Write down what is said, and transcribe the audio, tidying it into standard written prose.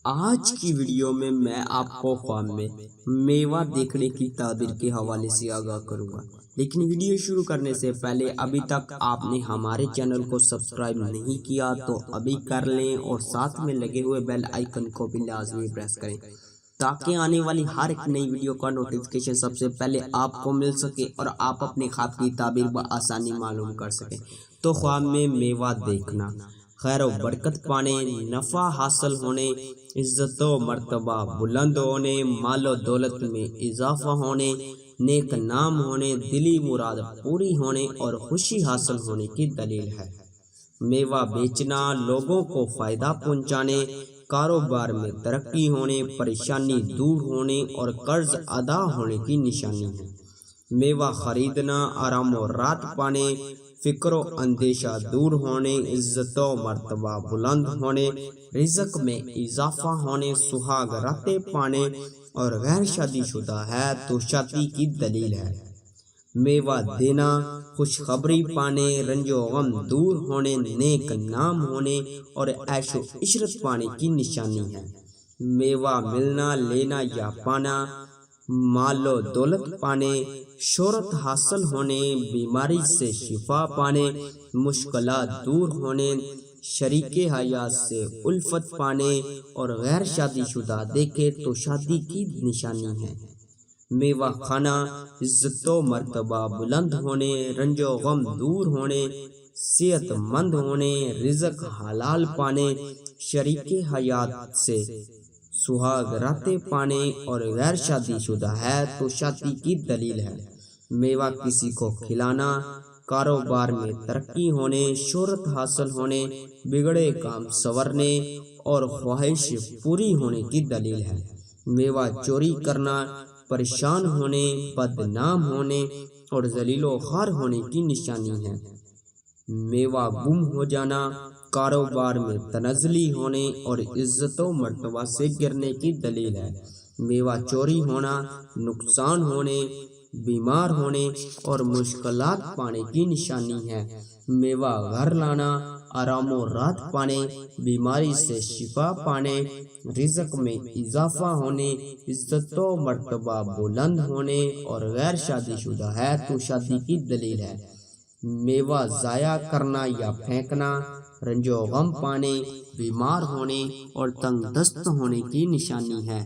آج کی ویڈیو میں آپ کو خواب میں میوہ دیکھنے کی تعبیر کے حوالے سے آگاہ کروں گا، لیکن ویڈیو شروع کرنے سے پہلے ابھی تک آپ نے ہمارے چینل کو سبسکرائب نہیں کیا تو ابھی کر لیں اور ساتھ میں لگے ہوئے بیل آئیکن کو بھی لازمی پریس کریں تاکہ آنے والی ہر ایک نئی ویڈیو کا نوٹیفیکیشن سب سے پہلے آپ کو مل سکے اور آپ اپنے خواب کی تعبیر بآسانی معلوم کر سکیں۔ تو خواب میں میوہ دیکھنا، خیر و برکت پانے، نفع حاصل ہونے، عزت و مرتبہ بلند ہونے، مال و دولت میں اضافہ ہونے، نیک نام ہونے، دلی مراد پوری ہونے اور خوشی حاصل ہونے کی دلیل ہے۔ میوہ بیچنا لوگوں کو فائدہ پہنچانے، کاروبار میں ترقی ہونے، پریشانی دور ہونے اور قرض ادا ہونے کی نشانی ہے۔ میوہ خریدنا آرام و راحت پانے، فکر و اندیشہ دور ہونے، عزت و مرتبہ بلند ہونے، رزق میں اضافہ ہونے، سہاگ راتیں پانے اور غیر شادی شدہ ہے تو شادی کی دلیل ہے۔ میوہ دینا خوشخبری پانے، رنج و غم دور ہونے، نیک نام ہونے اور عیش و عشرت پانے کی نشانی ہے۔ میوہ ملنا، لینا یا پانا، مال و دولت پانے، شہرت حاصل ہونے، بیماری سے شفا پانے، مشکلات دور ہونے، شریک حیات سے الفت پانے اور غیر شادی شدہ دیکھے تو شادی کی نشانی ہے۔ میوہ کھانا عزت و مرتبہ بلند ہونے، رنج و غم دور ہونے، صحت مند ہونے، رزق حلال پانے، شریک حیات سے سہاگ راتیں پانے اور غیر شادی شدہ ہے تو شادی کی دلیل ہے۔ میوہ کسی کو کھلانا کاروبار میں ترقی ہونے، شہرت حاصل ہونے، بگڑے کام سنورنے اور خواہش پوری ہونے کی دلیل ہے۔ میوہ چوری کرنا پریشان ہونے، بدنام ہونے اور ذلیل و خوار ہونے کی نشانی ہے۔ میوہ گم ہو جانا کاروبار میں تنزلی ہونے اور عزت و مرتبہ سے گرنے کی دلیل ہے۔ میوہ چوری ہونا نقصان ہونے، بیمار ہونے اور مشکلات پانے کی نشانی ہے۔ میوہ گھر لانا آرام و راحت پانے، بیماری سے شفا پانے، رزق میں اضافہ ہونے، عزت و مرتبہ بلند ہونے اور غیر شادی شدہ ہے تو شادی کی دلیل ہے۔ میوہ ضائع کرنا یا پھینکنا رنج و غم پانے، بیمار ہونے اور تنگ دست ہونے کی نشانی ہے۔